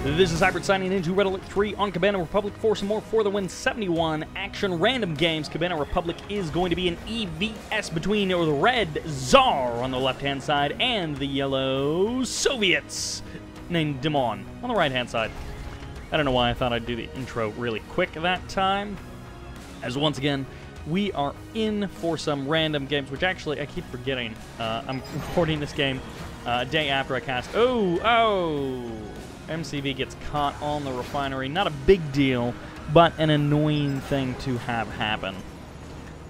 This is Sybert signing into Red Alert 3 on Cabana Republic for some more For the Win 71 action random games. Cabana Republic is going to be an EVS between the red Zaar on the left-hand side and the yellow Soviets named Dimon on the right-hand side. I don't know why I thought I'd do the intro really quick that time, as once again, we are in for some random games, which actually I keep forgetting. I'm recording this game a day after I cast. MCV gets caught on the refinery. Not a big deal, but an annoying thing to have happen.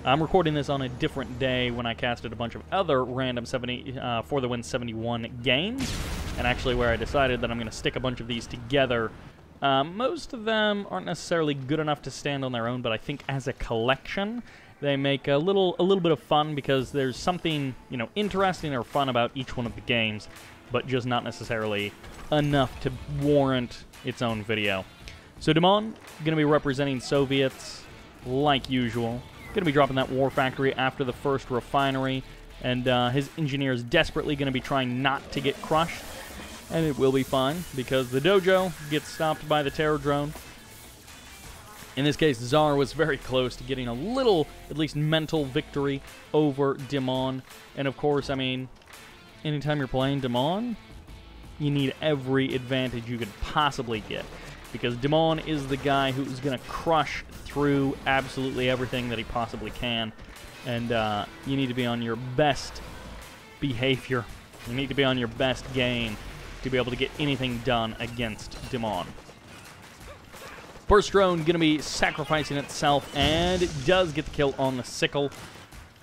I'm recording this on a different day when I casted a bunch of other random For the Win 71 games, and actually where I decided that I'm going to stick a bunch of these together. Most of them aren't necessarily good enough to stand on their own, but I think as a collection, they make a little bit of fun because there's something, you know, interesting or fun about each one of the games, but just not necessarily enough to warrant its own video. So Dimon, going to be representing Soviets like usual. Going to be dropping that war factory after the first refinery, and his engineers desperately going to be trying not to get crushed. And it will be fine, because the dojo gets stopped by the terror drone. In this case, Zaar was very close to getting a little, at least mental victory over Dimon. And of course, I mean, anytime you're playing Dimon, you need every advantage you could possibly get. Because Dimon is the guy who's going to crush through absolutely everything that he possibly can. And you need to be on your best behavior. You need to be on your best game to be able to get anything done against Dimon. Burst drone going to be sacrificing itself, and it does get the kill on the sickle.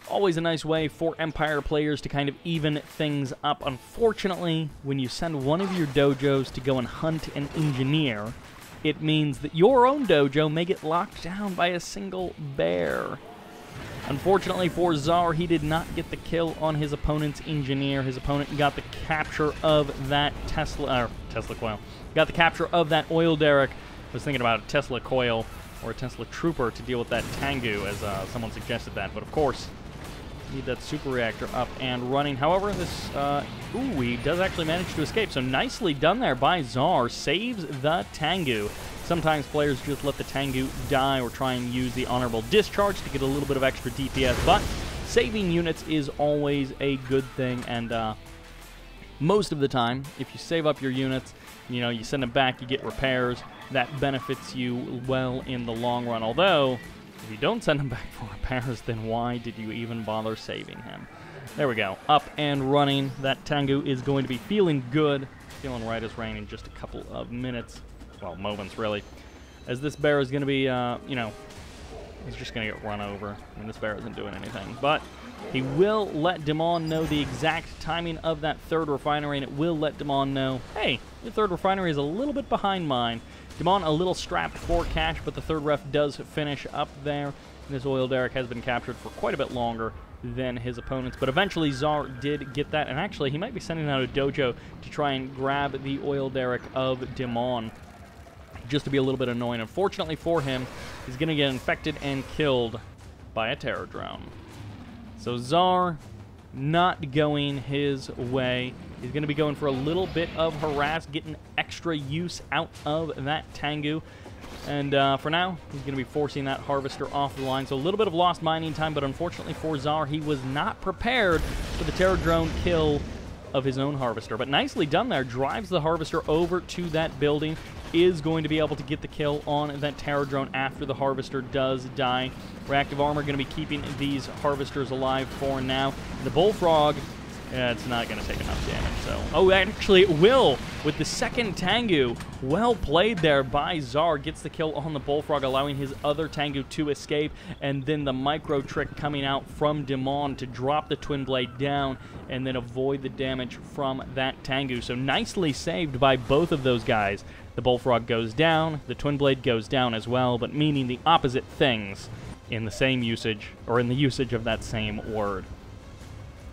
Always a nice way for Empire players to kind of even things up. Unfortunately, when you send one of your dojos to go and hunt an engineer, it means that your own dojo may get locked down by a single bear. Unfortunately for Zaar, he did not get the kill on his opponent's engineer. His opponent got the capture of that Tesla coil. Got the capture of that oil derrick. I was thinking about a Tesla coil or a Tesla trooper to deal with that Tengu, as someone suggested that. But of course, need that super reactor up and running. However, this, he does actually manage to escape. So nicely done there by Zaar. Saves the Tengu. Sometimes players just let the Tengu die or try and use the honorable discharge to get a little bit of extra DPS, but saving units is always a good thing, and most of the time, if you save up your units, you know, you send them back, you get repairs, that benefits you well in the long run. Although, if you don't send them back for repairs, then why did you even bother saving him? There we go. Up and running. That Tengu is going to be feeling good, feeling right as rain in just a couple of minutes. Well, moments, really. As this bear is going to be, you know, he's just going to get run over. I mean, this bear isn't doing anything. But he will let Dimon know the exact timing of that third refinery, and it will let Dimon know, hey, your third refinery is a little bit behind mine. Dimon a little strapped for cash, but the third ref does finish up there. And this oil derrick has been captured for quite a bit longer than his opponents, but eventually Zaar did get that, and actually he might be sending out a dojo to try and grab the oil derrick of Dimon, just to be a little bit annoying. Unfortunately for him, he's going to get infected and killed by a terror drone. So Zaar not going his way. He's going to be going for a little bit of harass, getting extra use out of that Tengu. And for now, he's going to be forcing that harvester off the line. So a little bit of lost mining time, but unfortunately for Zaar, he was not prepared for the terror drone kill of his own harvester. But nicely done there. Drives the harvester over to that building. Is going to be able to get the kill on that terror drone after the harvester does die. Reactive armor going to be keeping these harvesters alive for now. The bullfrog, it's not going to take enough damage. So, oh, actually it will with the second Tengu. Well played there by Zaar. Gets the kill on the bullfrog, allowing his other Tengu to escape. And then the micro trick coming out from Dimon to drop the twin blade down and then avoid the damage from that Tengu. So nicely saved by both of those guys. The bullfrog goes down, the twin blade goes down as well, but meaning the opposite things in the same usage, or in the usage of that same word.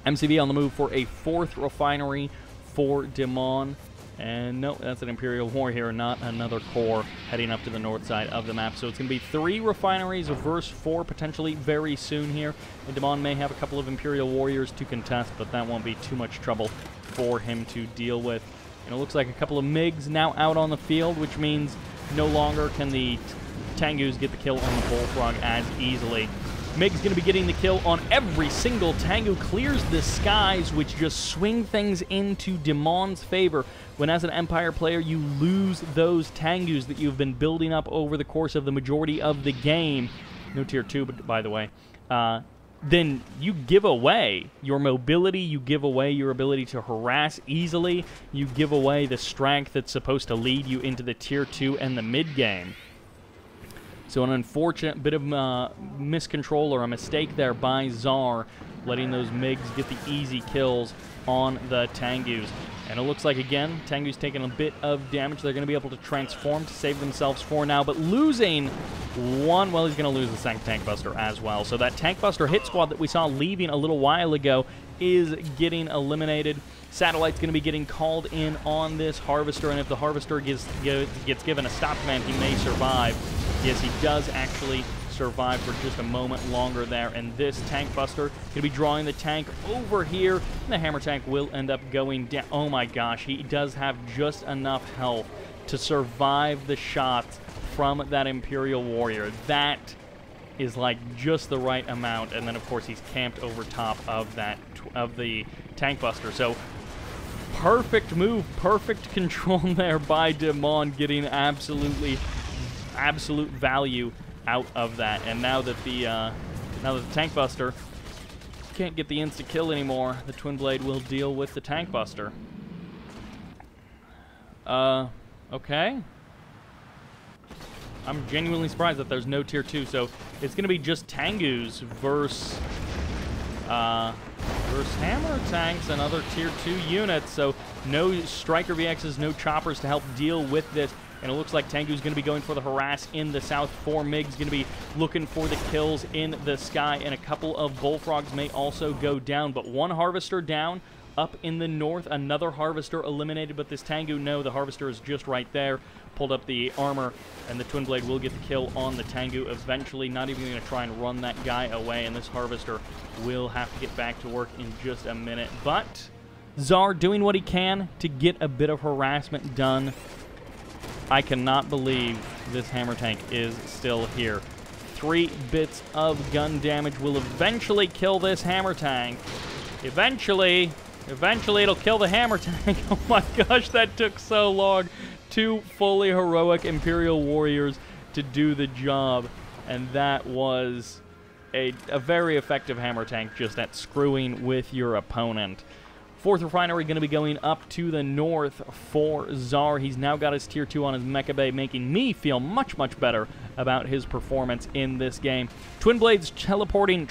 MCV on the move for a fourth refinery for Dimon. And no, that's an Imperial War here, not another core heading up to the north side of the map. So it's going to be 3 refineries versus 4 potentially very soon here. And Dimon may have a couple of Imperial Warriors to contest, but that won't be too much trouble for him to deal with. And it looks like a couple of MiGs now out on the field, which means no longer can the Tengus get the kill on the Bullfrog as easily. MiG's going to be getting the kill on every single Tengu, clears the skies, which just swing things into Dimon's favor. When as an Empire player, you lose those Tengus that you've been building up over the course of the majority of the game, no tier 2, by the way, then you give away your mobility, you give away your ability to harass easily, you give away the strength that's supposed to lead you into the tier 2 and the mid-game. So an unfortunate bit of miscontrol or a mistake there by Zaar, letting those MiGs get the easy kills on the Tengus. And it looks like, again, Tengu's taking a bit of damage. They're going to be able to transform to save themselves for now, but losing one, well, he's going to lose the second Tank Buster as well. So that Tank Buster hit squad that we saw leaving a little while ago is getting eliminated. Satellite's going to be getting called in on this Harvester, and if the Harvester gets given a stop command, he may survive. Yes, he does actually survive for just a moment longer there, and this Tank Buster going to be drawing the tank over here, and the Hammer Tank will end up going down. Oh my gosh, he does have just enough health to survive the shots from that Imperial Warrior. That is like just the right amount, and then of course he's camped over top of that of the Tank Buster. So perfect move, perfect control there by Dimon, getting absolute value out of that. And now that the Tank Buster can't get the insta kill anymore, the Twin Blade will deal with the Tank Buster. Okay. I'm genuinely surprised that there's no tier 2, so it's going to be just Tengus versus Hammer Tanks and other tier 2 units, so no Striker VXs, no choppers to help deal with this. And it looks like Tengu's going to be going for the harass in the south. 4 MiGs going to be looking for the kills in the sky, and a couple of Bullfrogs may also go down. But one Harvester down up in the north, another Harvester eliminated, but this Tengu, no, the Harvester is just right there. Pulled up the armor, and the Twin Blade will get the kill on the Tengu eventually. Not even going to try and run that guy away, and this Harvester will have to get back to work in just a minute. But Zaar doing what he can to get a bit of harassment done. I cannot believe this Hammer Tank is still here. 3 bits of gun damage will eventually kill this Hammer Tank. Eventually it'll kill the Hammer Tank. Oh my gosh, that took so long. 2 fully heroic Imperial Warriors to do the job. And that was a very effective Hammer Tank just at screwing with your opponent. 4th Refinery going to be going up to the north for Zaar. He's now got his tier 2 on his Mecha Bay, making me feel much, much better about his performance in this game. Twin Blades transporting,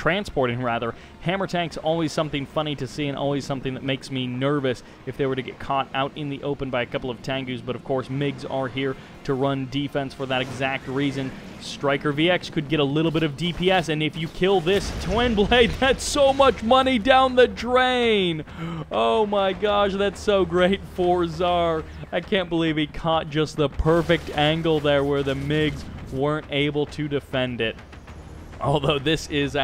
Hammer Tanks, always something funny to see and always something that makes me nervous if they were to get caught out in the open by a couple of Tengus, but of course MiGs are here to run defense for that exact reason. Striker VX could get a little bit of DPS, and if you kill this Twin Blade, that's so much money down the drain. Oh my gosh, that's so great for Zaar. I can't believe he caught just the perfect angle there where the MiGs weren't able to defend it. Although this is,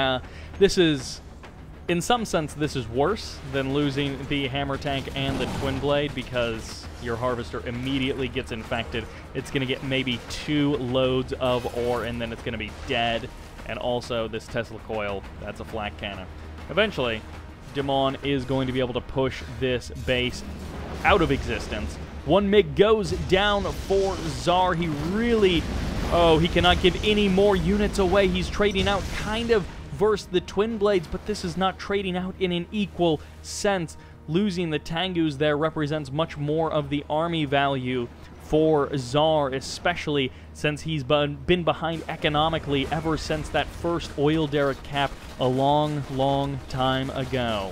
in some sense, this is worse than losing the Hammer Tank and the Twin Blade, because your Harvester immediately gets infected. It's going to get maybe 2 loads of ore, and then it's going to be dead. And also, this Tesla coil, that's a flak cannon. Eventually, Dimon is going to be able to push this base out of existence. 1 MiG goes down for Zaar. He really... oh, he cannot give any more units away. He's trading out kind of versus the Twin Blades, but this is not trading out in an equal sense. Losing the Tengus there represents much more of the army value for Zaar, especially since he's been behind economically ever since that first oil derrick cap a long, long time ago.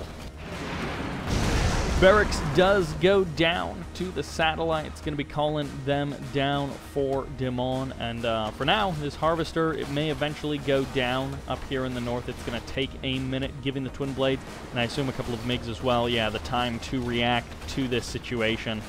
Barracks does go down to the satellite. It's going to be calling them down for Dimon. And for now, this Harvester, it may eventually go down up here in the north. It's going to take a minute, giving the Twin Blades, and I assume a couple of MiGs as well, yeah, the time to react to this situation.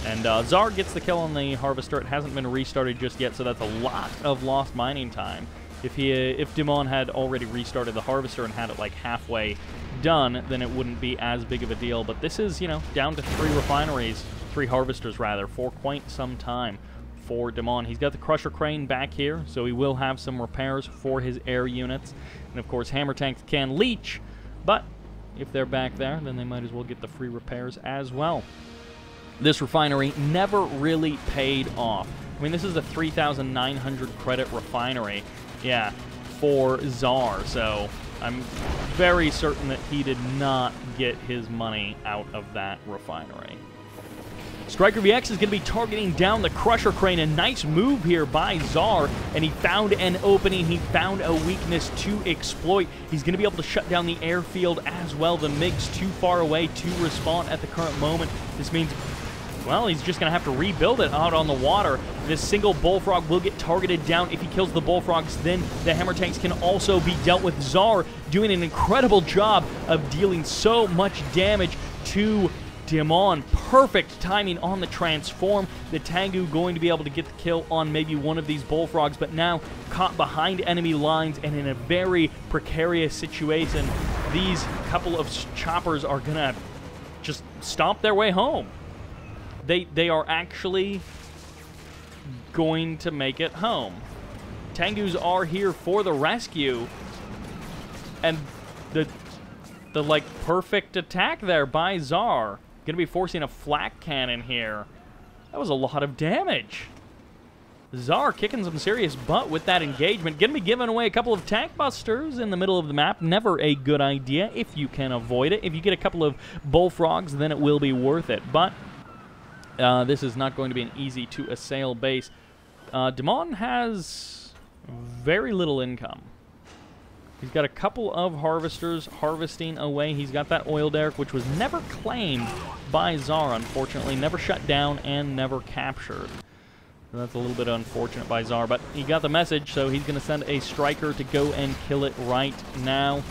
And Zaar gets the kill on the Harvester. It hasn't been restarted just yet, so that's a lot of lost mining time. If Dimon had already restarted the Harvester and had it like halfway done, then it wouldn't be as big of a deal. But this is, you know, down to 3 refineries, 3 harvesters rather, for quite some time for Dimon. He's got the crusher crane back here, so he will have some repairs for his air units. And of course, hammer tanks can leech, but if they're back there, then they might as well get the free repairs as well. This refinery never really paid off. I mean, this is a 3,900 credit refinery, yeah, for Zaar, so I'm very certain that he did not get his money out of that refinery. Striker VX is going to be targeting down the crusher crane. A nice move here by Zaar, and he found an opening. He found a weakness to exploit. He's going to be able to shut down the airfield as well. The MiG's too far away to respawn at the current moment. This means, well, he's just going to have to rebuild it out on the water. This single bullfrog will get targeted down. If he kills the bullfrogs, then the hammer tanks can also be dealt with. Zaar doing an incredible job of dealing so much damage to Dimon. Perfect timing on the transform. The Tengu going to be able to get the kill on maybe one of these bullfrogs, but now caught behind enemy lines and in a very precarious situation. These couple of choppers are going to just stomp their way home. They are actually going to make it home. Tengus are here for the rescue, and the like perfect attack there by Zaar. Going to be forcing a flak cannon here. That was a lot of damage. Zaar kicking some serious butt with that engagement. Going to be giving away a couple of tank busters in the middle of the map. Never a good idea if you can avoid it. If you get a couple of bullfrogs, then it will be worth it. But this is not going to be an easy to assail base. Dimon has very little income. He's got a couple of harvesters harvesting away. He's got that oil derrick, which was never claimed by Zaar, unfortunately. Never shut down and never captured. So that's a little bit unfortunate by Zaar, but he got the message, so he's going to send a striker to go and kill it right now.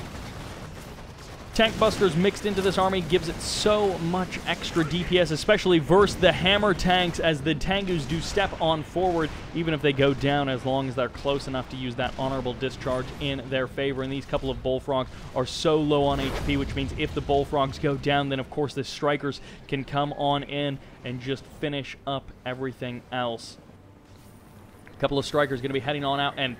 Tank busters mixed into this army gives it so much extra DPS, especially versus the hammer tanks, as the Tengus do step on forward, even if they go down, as long as they're close enough to use that honorable discharge in their favor. And these couple of bullfrogs are so low on HP, which means if the bullfrogs go down, then of course the strikers can come on in and just finish up everything else. A couple of strikers going to be heading on out, and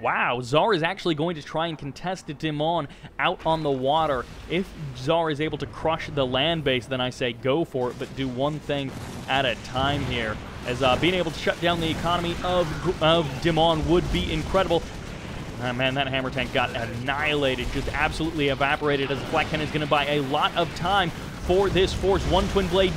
wow, Zaar is actually going to try and contest Dimon out on the water. If Zaar is able to crush the land base, then I say go for it, but do one thing at a time here, as being able to shut down the economy of Dimon would be incredible. Man, that hammer tank got annihilated, just absolutely evaporated, as the flak cannon is going to buy a lot of time for this force. One twin blade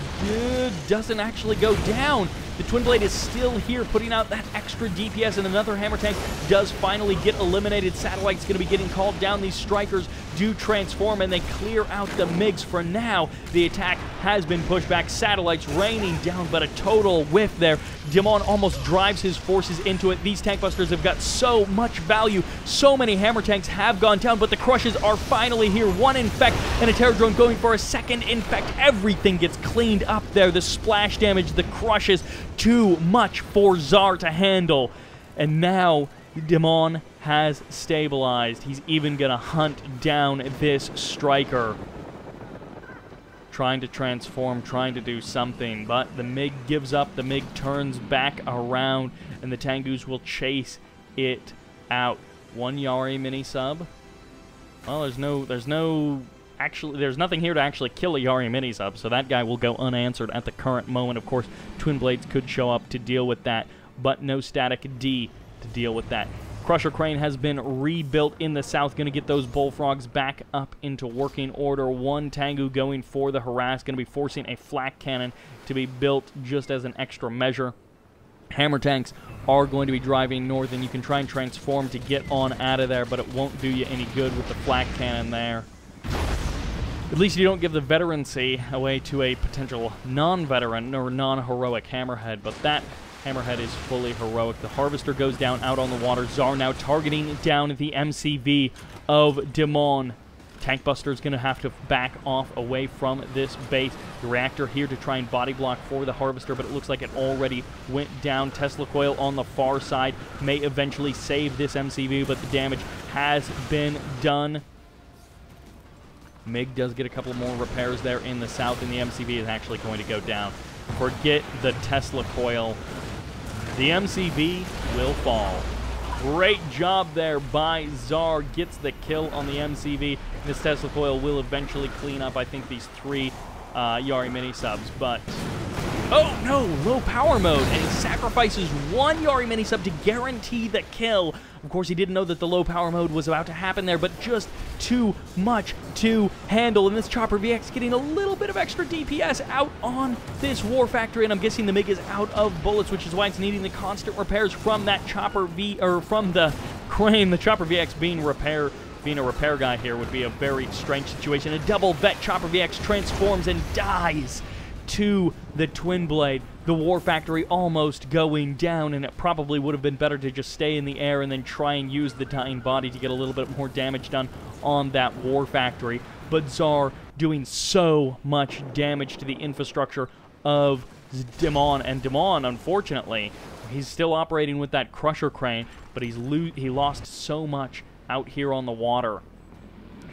doesn't actually go down. The twin blade is still here, putting out that extra DPS, and another hammer tank does finally get eliminated. Satellite's going to be getting called down. These strikers do transform, and they clear out the MiGs. For now, the attack has been pushed back. Satellite's raining down, but a total whiff there. Dimon almost drives his forces into it. These tank busters have got so much value. So many hammer tanks have gone down, but the crushes are finally here. One infect and a terror drone going for a second infect. Everything gets cleaned up there. The splash damage, the crushes, too much for Zaar to handle. And now Dimon has stabilized. He's even going to hunt down this striker. Trying to transform, trying to do something, but the MiG gives up. The MiG turns back around, and the Tengus will chase it out. One Yari mini sub. Well, there's nothing here to actually kill a Yari mini sub, so that guy will go unanswered at the current moment. Of course, twin blades could show up to deal with that, but no static D to deal with that. Crusher crane has been rebuilt in the south, going to get those bullfrogs back up into working order. One Tengu going for the harass, going to be forcing a flak cannon to be built just as an extra measure. Hammer tanks are going to be driving north, and you can try and transform to get on out of there, but it won't do you any good with the flak cannon there. At least you don't give the veterancy away to a potential non-veteran or non-heroic hammerhead, but that hammerhead is fully heroic. The harvester goes down out on the water. Zaar now targeting down the MCV of Dimon. Tank buster is going to have to back off away from this base. The reactor here to try and body block for the harvester, but it looks like it already went down. Tesla coil on the far side may eventually save this MCV, but the damage has been done. MiG does get a couple more repairs there in the south, and the MCV is actually going to go down. Forget the Tesla coil. The MCV will fall. Great job there by Zaar. Gets the kill on the MCV. This Tesla coil will eventually clean up, I think, these 3 Yari mini-subs, but... Oh, no! Low power mode, and he sacrifices 1 Yari mini-sub to guarantee the kill. Of course, he didn't know that the low power mode was about to happen there, but just too much to handle. And this Chopper VX getting a little bit of extra DPS out on this War Factory, and I'm guessing the MiG is out of bullets, which is why it's needing the constant repairs from that Chopper from the crane. The Chopper VX being a repair guy here would be a very strange situation. A double vet Chopper VX transforms and dies to the Twin Blade. The War Factory almost going down, and it probably would have been better to just stay in the air and then try and use the dying body to get a little bit more damage done on that War Factory. But Zaar doing so much damage to the infrastructure of Dimon, and Dimon, unfortunately, he's still operating with that Crusher crane, but he lost so much out here on the water.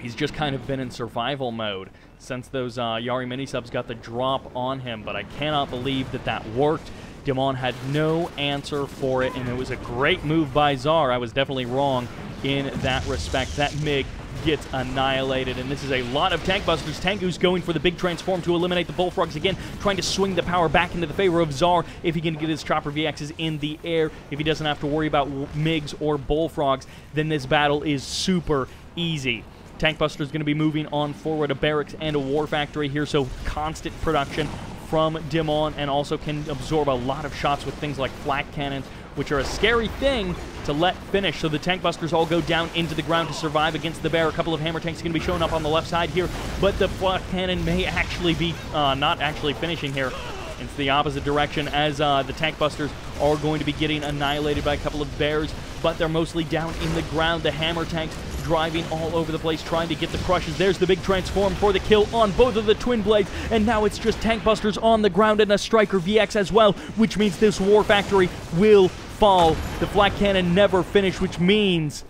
He's just kind of been in survival mode since those Yari mini-subs got the drop on him, but I cannot believe that that worked. Dimon had no answer for it, and it was a great move by Zaar. I was definitely wrong in that respect. That MiG gets annihilated, and this is a lot of tank busters. Tengu's going for the big transform to eliminate the bullfrogs again, trying to swing the power back into the favor of Zaar if he can get his Chopper VXs in the air. If he doesn't have to worry about MiGs or bullfrogs, then this battle is super easy. Tank Buster is going to be moving on forward, a barracks and a War Factory here, so constant production from Dimon, and also can absorb a lot of shots with things like flak cannons, which are a scary thing to let finish. So the Tank Busters all go down into the ground to survive against the bear. A couple of hammer tanks are going to be showing up on the left side here, but the flak cannon may actually be not actually finishing here. It's the opposite direction, as the Tank Busters are going to be getting annihilated by a couple of bears, but they're mostly down in the ground. The hammer tanks driving all over the place, trying to get the crushes. There's the big transform for the kill on both of the Twin Blades, and now it's just Tank Busters on the ground and a Striker VX as well, which means this War Factory will fall. The flak cannon never finished, which means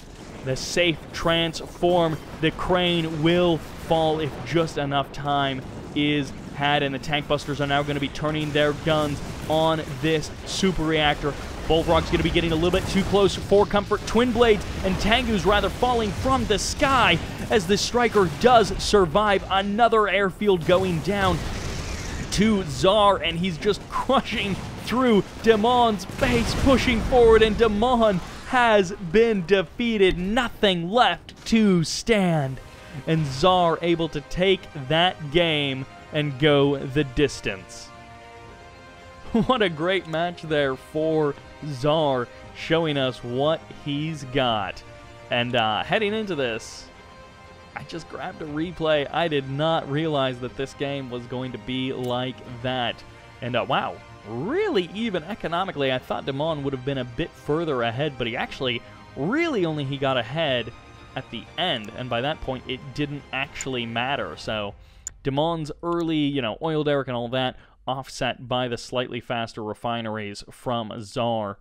the safe transform. The crane will fall if just enough time is had, and the Tank Busters are now going to be turning their guns on this super reactor. Bullfrog's going to be getting a little bit too close for comfort. Twin Blades and Tengu's rather falling from the sky as the Striker does survive. Another airfield going down to Zaar, and he's just crushing through Dimon's base, pushing forward, and Dimon has been defeated. Nothing left to stand, and Zaar able to take that game and go the distance. What a great match there for Zaar, showing us what he's got. And heading into this, I just grabbed a replay. I did not realize that this game was going to be like that. And wow, really even economically. I thought Dimon would have been a bit further ahead, but he actually he got ahead at the end, and by that point it didn't actually matter. So Dimon's early, oil derrick and all that, offset by the slightly faster refineries from Zaar.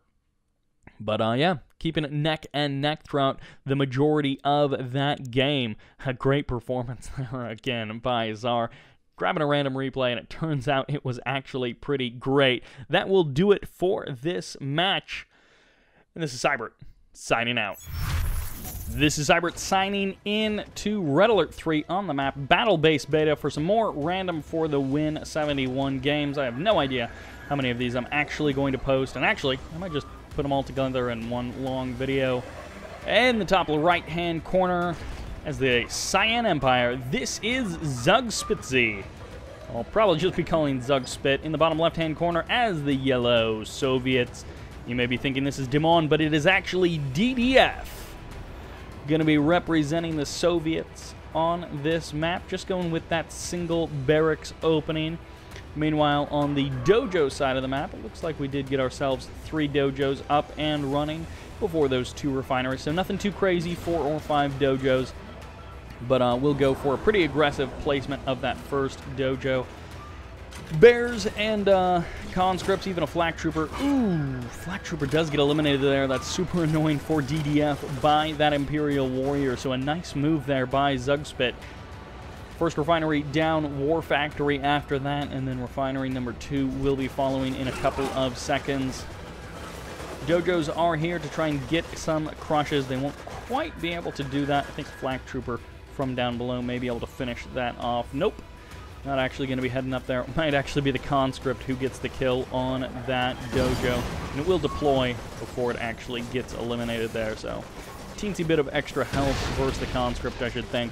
But yeah, keeping it neck and neck throughout the majority of that game. A great performance there again by Zaar. Grabbing a random replay, and it turns out it was actually pretty great. That will do it for this match. And this is Sybert, signing out. This is Sybert signing in to Red Alert 3 on the map, BattleBase beta, for some more random for the win 71 games. I have no idea how many of these I'm actually going to post, and actually, I might just put them all together in one long video. In the top right-hand corner, as the Cyan Empire, this is Zugspitze. I'll probably just be calling Zugspit. In the bottom left-hand corner, as the Yellow Soviets. You may be thinking this is Dimon, but it is actually DDF. Going to be representing the Soviets on this map, just going with that single barracks opening. Meanwhile, on the dojo side of the map, it looks like we did get ourselves 3 dojos up and running before those 2 refineries, so nothing too crazy, 4 or 5 dojos, but we'll go for a pretty aggressive placement of that first dojo. Bears and conscripts, even a flak trooper. Ooh, flak trooper does get eliminated there. That's super annoying for DDF by that Imperial warrior. So a nice move there by Zugspit. First refinery down, War Factory after that, and then refinery number 2 will be following in a couple of seconds. Dojos are here to try and get some crushes. They won't quite be able to do that. I think Flak Trooper from down below may be able to finish that off. Nope. Not actually going to be heading up there. It might actually be the conscript who gets the kill on that dojo. And it will deploy before it actually gets eliminated there. So, teensy bit of extra health versus the conscript, I should think.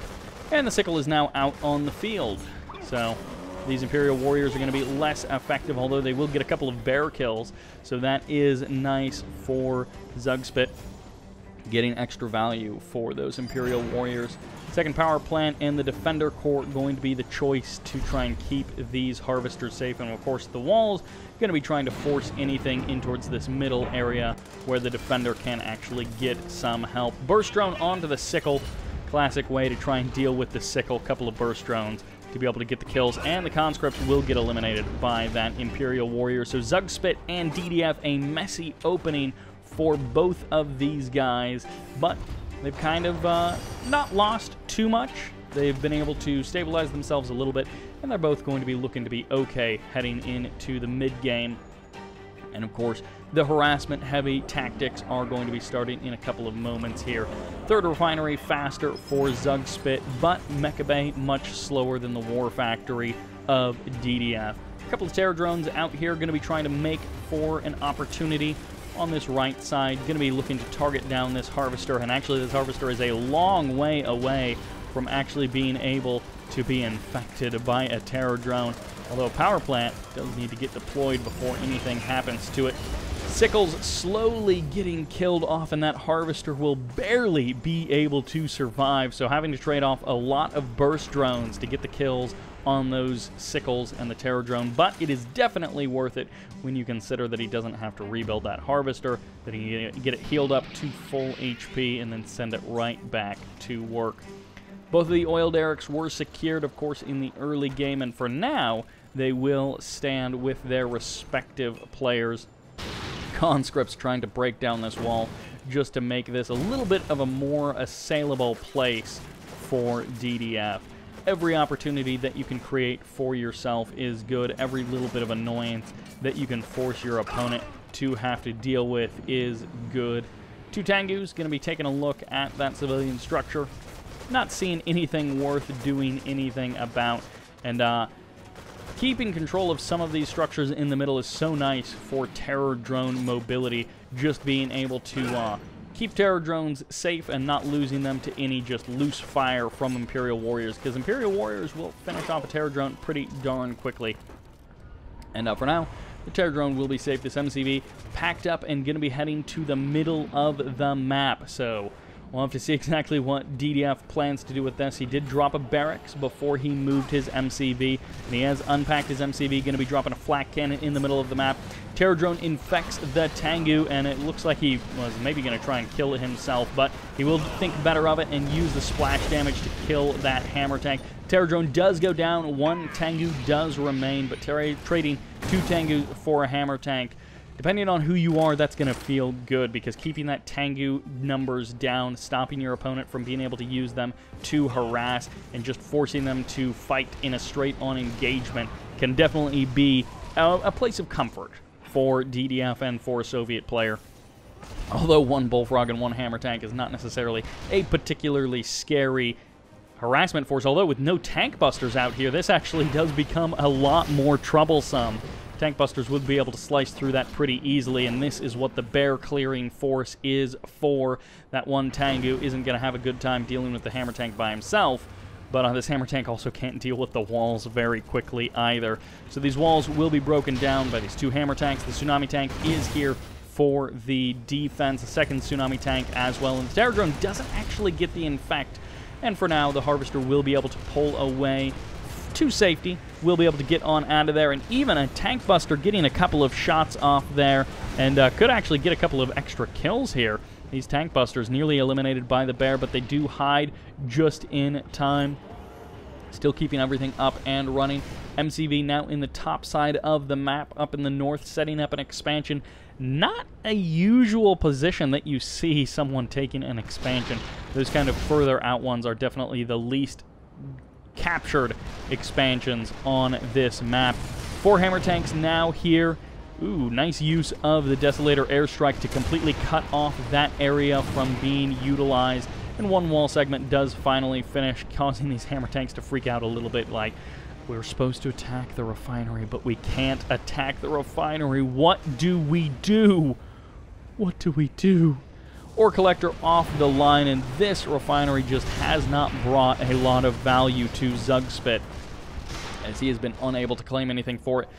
And the sickle is now out on the field. So, these Imperial Warriors are going to be less effective, although they will get a couple of bear kills. So that is nice for Zugspitze, getting extra value for those Imperial Warriors. Second power plant and the Defender Corps going to be the choice to try and keep these Harvesters safe. And of course, the walls going to be trying to force anything in towards this middle area where the Defender can actually get some help. Burst drone onto the sickle. Classic way to try and deal with the sickle. Couple of burst drones to be able to get the kills, and the conscript will get eliminated by that Imperial Warrior. So Zugspitze and DDF, a messy opening for both of these guys, but they've kind of not lost too much. They've been able to stabilize themselves a little bit, and they're both going to be looking to be okay heading into the mid-game. And of course, the harassment-heavy tactics are going to be starting in a couple of moments here. Third refinery faster for Zugspitze, but Mecha Bay much slower than the War Factory of DDF. A couple of terror drones out here going to be trying to make for an opportunity on this right side. Going to be looking to target down this Harvester, and actually this Harvester is a long way away from actually being able to be infected by a terror drone. Although a power plant does need to get deployed before anything happens to it. Sickles slowly getting killed off, and that Harvester will barely be able to survive. So having to trade off a lot of burst drones to get the kills on those Sickles and the terror drone. But it is definitely worth it when you consider that he doesn't have to rebuild that Harvester, that he can get it healed up to full HP and then send it right back to work. Both of the oil derricks were secured, of course, in the early game, and for now, they will stand with their respective players. Conscripts trying to break down this wall just to make this a little bit of a more assailable place for DDF. Every opportunity that you can create for yourself is good. Every little bit of annoyance that you can force your opponent to have to deal with is good. Two Tengus going to be taking a look at that civilian structure. Not seeing anything worth doing anything about, and keeping control of some of these structures in the middle is so nice for terror drone mobility, just being able to keep terror drones safe and not losing them to any just loose fire from Imperial Warriors, because Imperial Warriors will finish off a terror drone pretty darn quickly. And for now, the terror drone will be safe. This MCV packed up and going to be heading to the middle of the map, so we'll have to see exactly what DDF plans to do with this. He did drop a barracks before he moved his MCV, and he has unpacked his MCV, going to be dropping a flak cannon in the middle of the map. Terror drone infects the Tengu, and it looks like he was maybe going to try and kill it himself, but he will think better of it and use the splash damage to kill that hammer tank. Terror drone does go down, one Tengu does remain, but trading two Tengu for a hammer tank, depending on who you are, that's going to feel good, because keeping that Tengu numbers down, stopping your opponent from being able to use them to harass, and just forcing them to fight in a straight-on engagement can definitely be a place of comfort for DDF and for a Soviet player. Although one Bullfrog and one hammer tank is not necessarily a particularly scary harassment force, although with no tank busters out here, this actually does become a lot more troublesome. Tank busters would be able to slice through that pretty easily, and this is what the bear clearing force is for. That one Tengu isn't going to have a good time dealing with the hammer tank by himself, but this hammer tank also can't deal with the walls very quickly either. So these walls will be broken down by these two hammer tanks. The tsunami tank is here for the defense, the second tsunami tank as well, and the terror drone doesn't actually get the infect, and for now the Harvester will be able to pull away to safety. We'll be able to get on out of there, and even a tank buster getting a couple of shots off there, and could actually get a couple of extra kills here. These tank busters nearly eliminated by the bear, but they do hide just in time. Still keeping everything up and running. MCV now in the top side of the map, up in the north, setting up an expansion. Not a usual position that you see someone taking an expansion. Those kind of further out ones are definitely the least captured expansions on this map. 4 hammer tanks now here. Ooh, nice use of the Desolator airstrike to completely cut off that area from being utilized. And one wall segment does finally finish, causing these hammer tanks to freak out a little bit, like, we're supposed to attack the refinery, but we can't attack the refinery. What do we do? What do we do? Ore collector off the line, and this refinery just has not brought a lot of value to Zugspitze, as he has been unable to claim anything for it.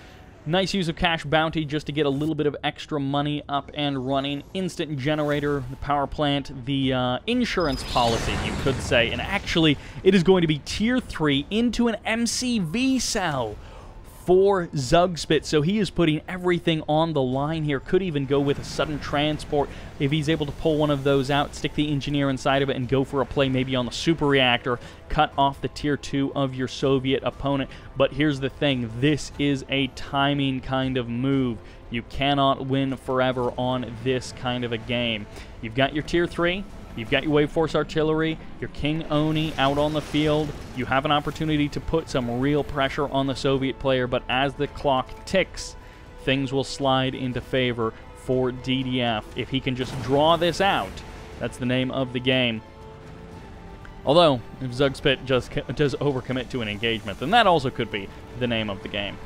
Nice use of cash bounty just to get a little bit of extra money up and running. Instant generator, the power plant, the insurance policy, you could say. And actually, it is going to be Tier 3 into an MCV cell for Zugspitze. So he is putting everything on the line here. Could even go with a sudden transport if he's able to pull one of those out, stick the engineer inside of it, and go for a play maybe on the super reactor, cut off the Tier 2 of your Soviet opponent. But here's the thing, this is a timing kind of move. You cannot win forever on this kind of a game. You've got your Tier 3, you've got your Wave Force Artillery, your QueenOni out on the field. You have an opportunity to put some real pressure on the Soviet player, but as the clock ticks, things will slide into favor for DDF. If he can just draw this out, that's the name of the game. Although, if Zugspitze just does overcommit to an engagement, then that also could be the name of the game.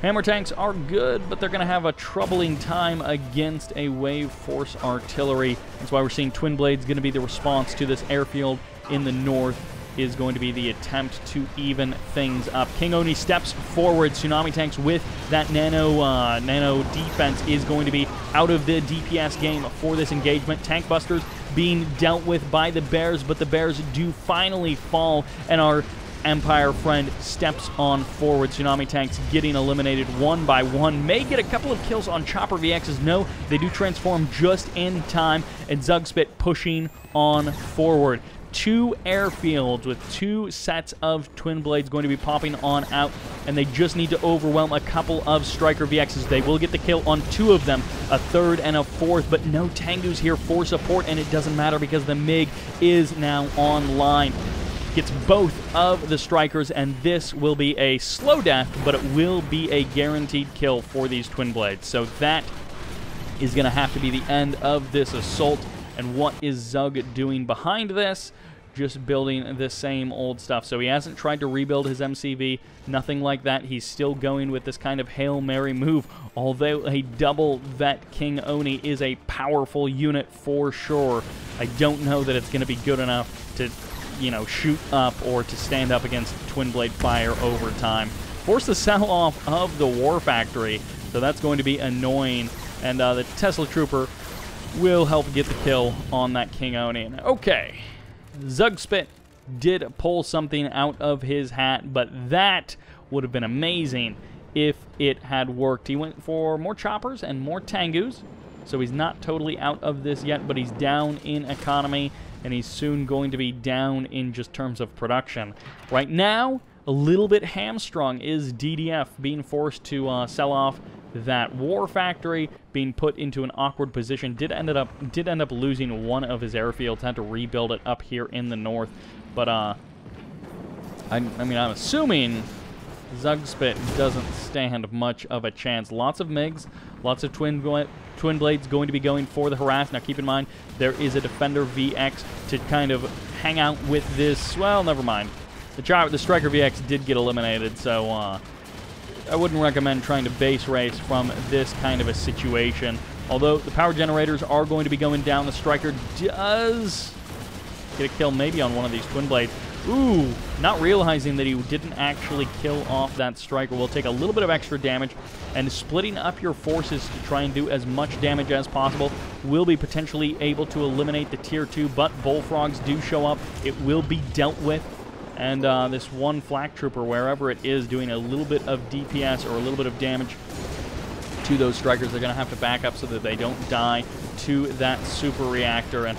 Hammer tanks are good, but they're going to have a troubling time against a Wave Force Artillery. That's why we're seeing Twin Blades going to be the response to this airfield in the north, is going to be the attempt to even things up. QueenOni steps forward. Tsunami tanks with that nano defense is going to be out of the DPS game for this engagement. Tank busters being dealt with by the Bears, but the Bears do finally fall, and our Empire friend steps on forward. Tsunami tanks getting eliminated one by one. May get a couple of kills on Chopper VXs. No, they do transform just in time, and Zugspitze pushing on forward. 2 airfields with 2 sets of Twin Blades going to be popping on out, and they just need to overwhelm a couple of Striker VXs. They will get the kill on 2 of them, a 3rd and a 4th, but no Tengus here for support, and it doesn't matter because the MiG is now online. Gets both of the Strikers, and this will be a slow death, but it will be a guaranteed kill for these Twin Blades. So that is going to have to be the end of this assault. And what is Zug doing behind this? Just building the same old stuff. So he hasn't tried to rebuild his MCV, nothing like that. He's still going with this kind of Hail Mary move, although a double vet QueenOni is a powerful unit for sure. I don't know that it's going to be good enough to, you know, shoot up or to stand up against Twin Blade fire over time. Force the sell off of the War Factory, so that's going to be annoying. And the Tesla Trooper will help get the kill on that QueenOni. Okay, Zugspitze did pull something out of his hat, but that would have been amazing if it had worked. He went for more choppers and more Tengus, so he's not totally out of this yet, but he's down in economy, and he's soon going to be down in just terms of production. Right now, a little bit hamstrung is DDF, being forced to sell off that War Factory, being put into an awkward position. Did end up losing one of his airfields, had to rebuild it up here in the north. But I mean, I'm assuming Zugspitze doesn't stand much of a chance. Lots of MiGs, lots of Twin Blades going to be going for the harass. Now keep in mind, there is a Defender VX to kind of hang out with this. Well, never mind. The Striker VX did get eliminated, so I wouldn't recommend trying to base race from this kind of a situation. Although the power generators are going to be going down, the Striker does get a kill maybe on one of these Twin Blades. Ooh, not realizing that he didn't actually kill off that Striker. Will take a little bit of extra damage, and splitting up your forces to try and do as much damage as possible will be potentially able to eliminate the Tier 2, but Bullfrogs do show up. It will be dealt with. And this one Flak Trooper, wherever it is, doing a little bit of DPS or a little bit of damage to those Strikers. They're going to have to back up so that they don't die to that super reactor. And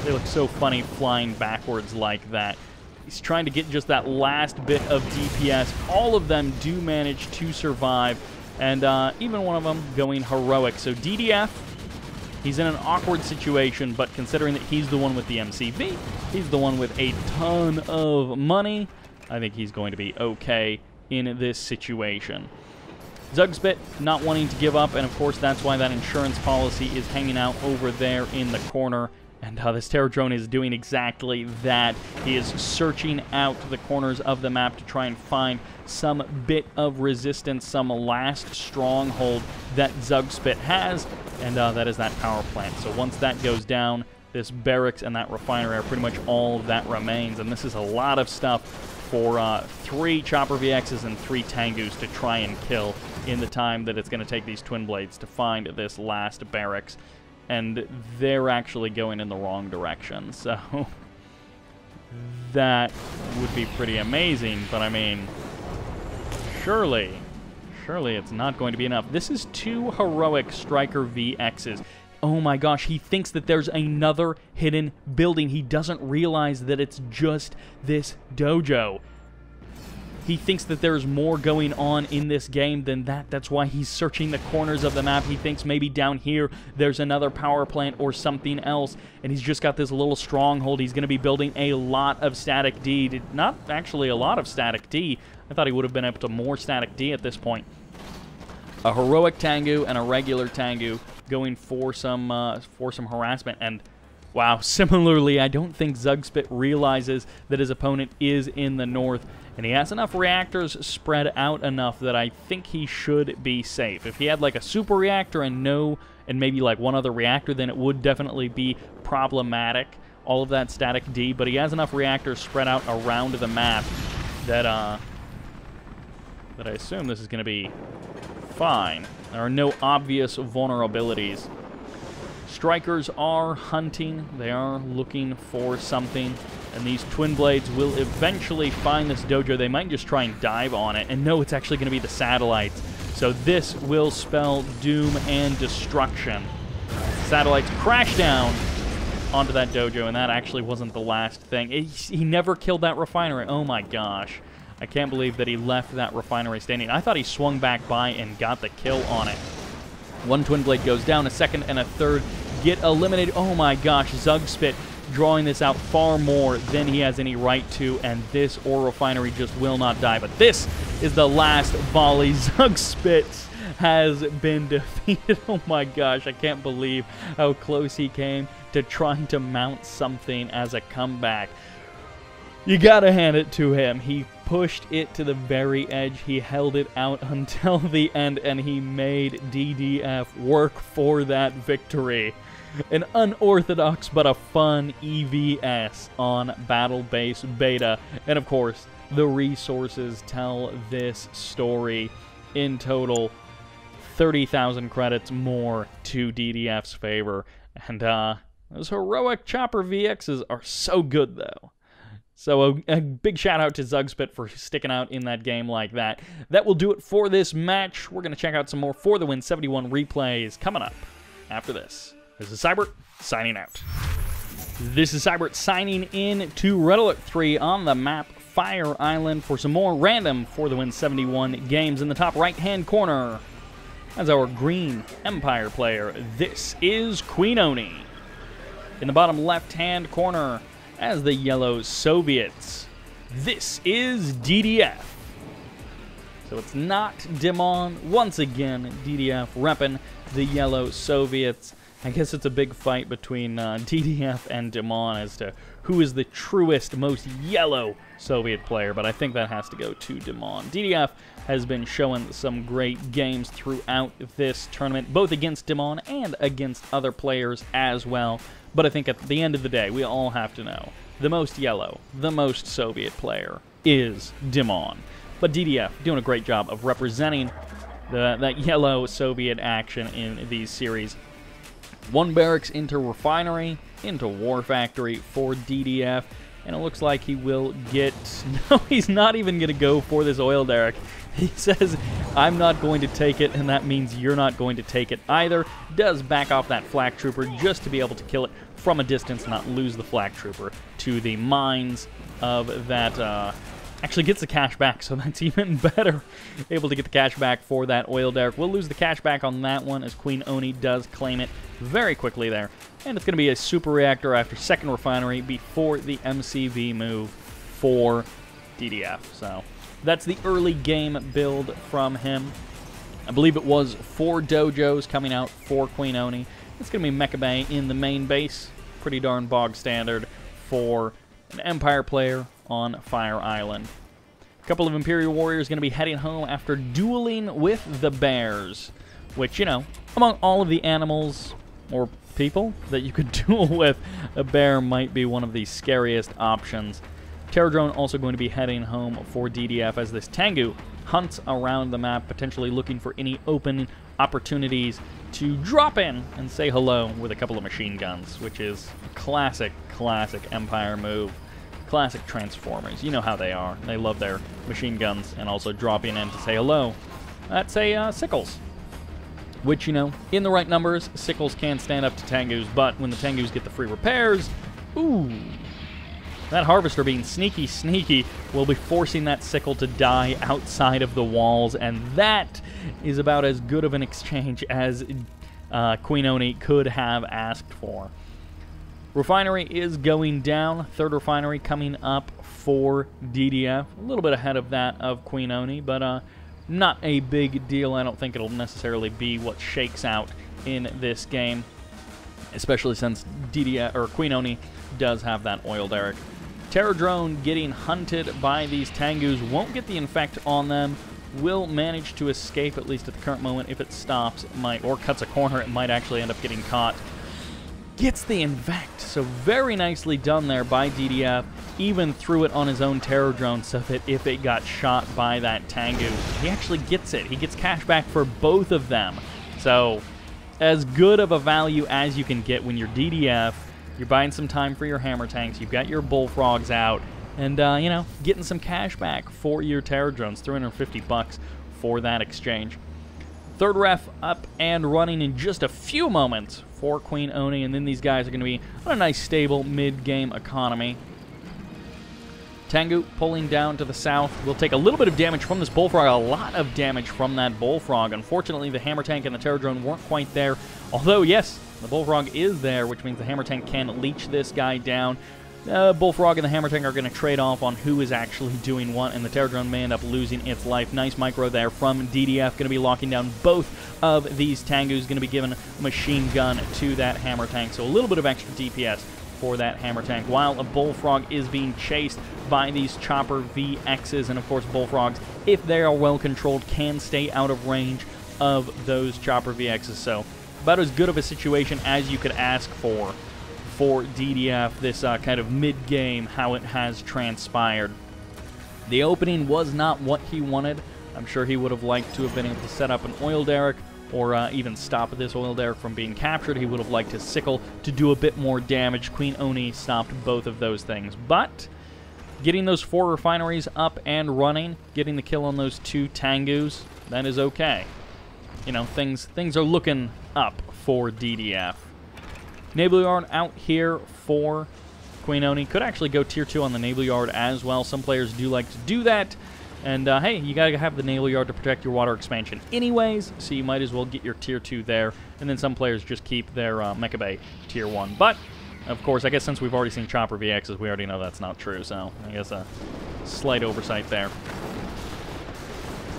they look so funny flying backwards like that. He's trying to get just that last bit of DPS. All of them do manage to survive, and even one of them going heroic. So DDF, he's in an awkward situation, but considering that he's the one with the MCV, he's the one with a ton of money, I think he's going to be okay in this situation. Zugspitze not wanting to give up, and of course that's why that insurance policy is hanging out over there in the corner. And this terror drone is doing exactly that. He is searching out the corners of the map to try and find some bit of resistance, some last stronghold that Zugspitze has, and that is that power plant. So once that goes down, this barracks and that refinery are pretty much all that remains, and this is a lot of stuff for 3 Chopper VXs and 3 Tengus to try and kill in the time that it's going to take these twin blades to find this last barracks. And they're actually going in the wrong direction, so that would be pretty amazing, but I mean, surely it's not going to be enough. This is 2 heroic Striker VXs. Oh my gosh, he thinks that there's another hidden building. He doesn't realize that it's just this dojo. He thinks that there's more going on in this game than that. That's why he's searching the corners of the map. He thinks maybe down here there's another power plant or something else, and he's just got this little stronghold. He's going to be building a lot of static D. Not actually a lot of static D. I thought he would have been up to more static D at this point. A heroic Tengu and a regular Tengu going for some harassment, and wow, similarly, I don't think Zugspitze realizes that his opponent is in the north, and he has enough reactors spread out enough that I think he should be safe. If he had like a super reactor and maybe like one other reactor, then it would definitely be problematic, all of that static D, but he has enough reactors spread out around the map that I assume this is going to be fine. There are no obvious vulnerabilities. Strikers are hunting. They are looking for something. And these twin blades will eventually find this dojo. They might just try and dive on it. And no, it's actually going to be the satellites. So this will spell doom and destruction. Satellites crash down onto that dojo, and that actually wasn't the last thing. He never killed that refinery. Oh my gosh. I can't believe that he left that refinery standing. I thought he swung back by and got the kill on it. 1 twin blade goes down, a second and a third get eliminated. Oh my gosh, Zugspitze drawing this out far more than he has any right to, and this ore refinery just will not die. But this is the last volley. Zugspitze has been defeated. Oh my gosh, I can't believe how close he came to trying to mount something as a comeback. You gotta hand it to him. He pushed it to the very edge. He held it out until the end, and he made DDF work for that victory. An unorthodox but a fun EVS on BattleBase Beta. And of course, the resources tell this story. In total, 30,000 credits more to DDF's favor. And those heroic Chopper VXs are so good, though. So a big shout out to Zugspitze for sticking out in that game like that. That will do it for this match. We're going to check out some more For the Win 71 replays coming up after this. This is Sybert signing out. This is Sybert signing in to Red Alert 3 on the map Fire Island for some more random For the Win 71 games. In the top right-hand corner, as our green Empire player, this is QueenOni. In the bottom left-hand corner, as the yellow Soviets, this is DDF. So it's not Dimon. Once again, DDF repping the yellow Soviets. I guess it's a big fight between DDF and Dimon as to who is the truest, most yellow Soviet player, but I think that has to go to Dimon. DDF has been showing some great games throughout this tournament, both against Dimon and against other players as well. But I think at the end of the day, we all have to know the most yellow, the most Soviet player is Dimon. But DDF doing a great job of representing that yellow Soviet action in these series. 1 barracks into refinery, into war factory for DDF, and it looks like he will get... No, he's not even going to go for this oil derrick. He says, I'm not going to take it, and that means you're not going to take it either. Does back off that flak trooper just to be able to kill it from a distance, not lose the flak trooper to the mines of that... Actually gets the cash back, so that's even better. Able to get the cash back for that oil derrick. We'll lose the cash back on that one as QueenOni does claim it very quickly there. And it's going to be a super reactor after second refinery before the MCV move for DDF. So that's the early game build from him. I believe it was 4 dojos coming out for QueenOni. It's going to be Mecha Bay in the main base. Pretty darn bog standard for an Empire player on Fire Island. A couple of Imperial warriors going to be heading home after dueling with the bears, which, you know, among all of the animals or people that you could duel with, a bear might be one of the scariest options. Terror Drone also going to be heading home for DDF as this Tengu hunts around the map, potentially looking for any open opportunities to drop in and say hello with a couple of machine guns, which is a classic Empire move. Classic Transformers. You know how they are. They love their machine guns and also dropping in to say hello. That's a Sickles. Which, you know, in the right numbers, Sickles can stand up to Tengus, but when the Tengus get the free repairs, ooh, that Harvester being sneaky will be forcing that Sickle to die outside of the walls, and that is about as good of an exchange as QueenOni could have asked for. Refinery is going down. Third refinery coming up for DDF. A little bit ahead of that of QueenOni, but not a big deal. I don't think it'll necessarily be what shakes out in this game, especially since DDF or QueenOni does have that oil derrick. Terror Drone getting hunted by these Tengus, won't get the infect on them, will manage to escape, at least at the current moment. If it stops, it might, or cuts a corner, it might actually end up getting caught. Gets the infect, so very nicely done there by DDF, even threw it on his own Terror Drone so that if it got shot by that Tengu, he actually gets it. He gets cash back for both of them. So, as good of a value as you can get when you're DDF. You're buying some time for your hammer tanks, you've got your bullfrogs out, and, you know, getting some cash back for your Terror Drones, 350 bucks for that exchange. Third ref up and running in just a few moments for QueenOni, and then these guys are going to be on a nice, stable, mid-game economy. Tengu pulling down to the south. Will take a little bit of damage from this bullfrog, a lot of damage from that bullfrog. Unfortunately, the hammer tank and the Terror Drone weren't quite there, although, yes, the bullfrog is there, which means the hammer tank can leech this guy down. Bullfrog and the hammer tank are going to trade off on who is actually doing what, and the Terror Drone may end up losing its life. Nice micro there from DDF, going to be locking down both of these Tengus, going to be given a machine gun to that hammer tank, so a little bit of extra DPS for that hammer tank, while a bullfrog is being chased by these chopper VXs, and of course bullfrogs, if they are well controlled, can stay out of range of those chopper VXs, so about as good of a situation as you could ask for DDF, this kind of mid-game, how it has transpired. The opening was not what he wanted. I'm sure he would have liked to have been able to set up an oil derrick, or even stop this oil derrick from being captured. He would have liked his Sickle to do a bit more damage. QueenOni stopped both of those things, but getting those 4 refineries up and running, getting the kill on those 2 Tengus, that is okay. You know, things are looking up for DDF. Naval Yard out here for QueenOni. Could actually go tier 2 on the Naval Yard as well. Some players do like to do that. And, hey, you gotta have the Naval Yard to protect your water expansion anyways, so you might as well get your tier 2 there. And then some players just keep their Mecha Bay tier 1. But, of course, I guess since we've already seen Chopper VXs, we already know that's not true. So, I guess a slight oversight there.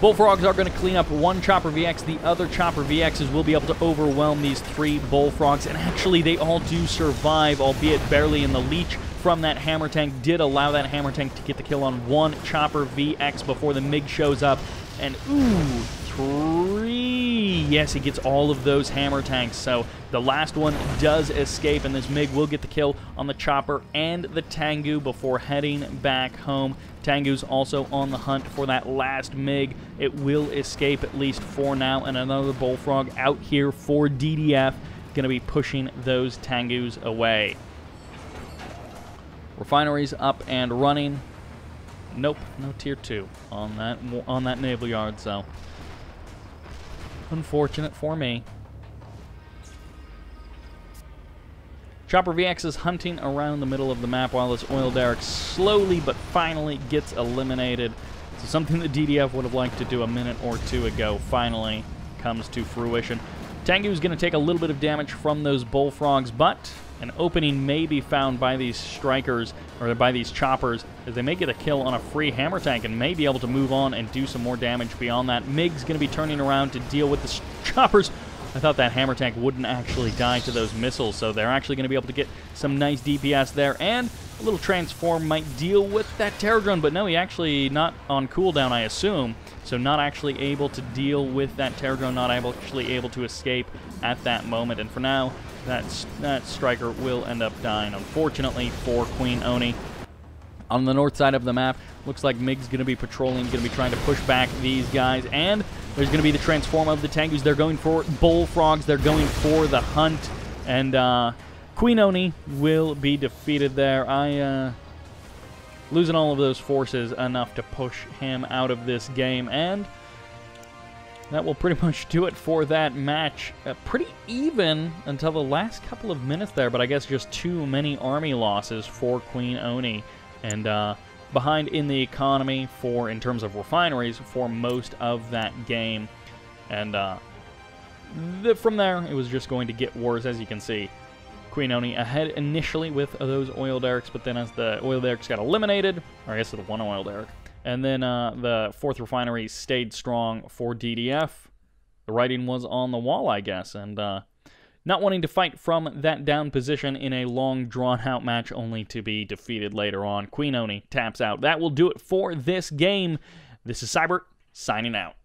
Bullfrogs are going to clean up 1 Chopper VX. The other Chopper VXs will be able to overwhelm these 3 Bullfrogs. And actually, they all do survive, albeit barely, in the leech from that hammer tank did allow that hammer tank to get the kill on 1 Chopper VX before the MiG shows up. And, ooh, 3. Yes, he gets all of those hammer tanks. So the last one does escape, and this MiG will get the kill on the Chopper and the Tengu before heading back home. Tengu's also on the hunt for that last MiG. It will escape, at least for now, and another Bullfrog out here for DDF, going to be pushing those Tengus away. Refineries up and running. Nope, no tier 2 on that Naval Yard, so unfortunate for me. Chopper VX is hunting around the middle of the map while this oil derrick slowly but finally gets eliminated. So something that DDF would have liked to do a minute or 2 ago finally comes to fruition. Tengu's going to take a little bit of damage from those bullfrogs, but an opening may be found by these strikers, or by these choppers, as they may get a kill on a free hammer tank and may be able to move on and do some more damage beyond that. MiG's going to be turning around to deal with the choppers. I thought that hammer tank wouldn't actually die to those missiles, so they're actually going to be able to get some nice DPS there, and a little transform might deal with that Terror Drone, but no, he actually not on cooldown, I assume, so not actually able to deal with that Terror Drone, not actually able to escape at that moment, and for now, that striker will end up dying, unfortunately, for QueenOni. On the north side of the map, looks like MiG's going to be patrolling, going to be trying to push back these guys, and there's going to be the transform of the Tengus. They're going for bullfrogs, they're going for the hunt, and QueenOni will be defeated there. Losing all of those forces enough to push him out of this game, and that will pretty much do it for that match. Pretty even until the last couple of minutes there, but I guess just too many army losses for QueenOni. And behind in the economy in terms of refineries for most of that game. And from there, it was just going to get worse, as you can see. QueenOni ahead initially with those oil derricks, but then as the oil derricks got eliminated, or I guess the one oil derrick, and then the 4th refinery stayed strong for DDF. The writing was on the wall, I guess, and not wanting to fight from that down position in a long, drawn-out match only to be defeated later on. QueenOni taps out. That will do it for this game. This is Sybert, signing out.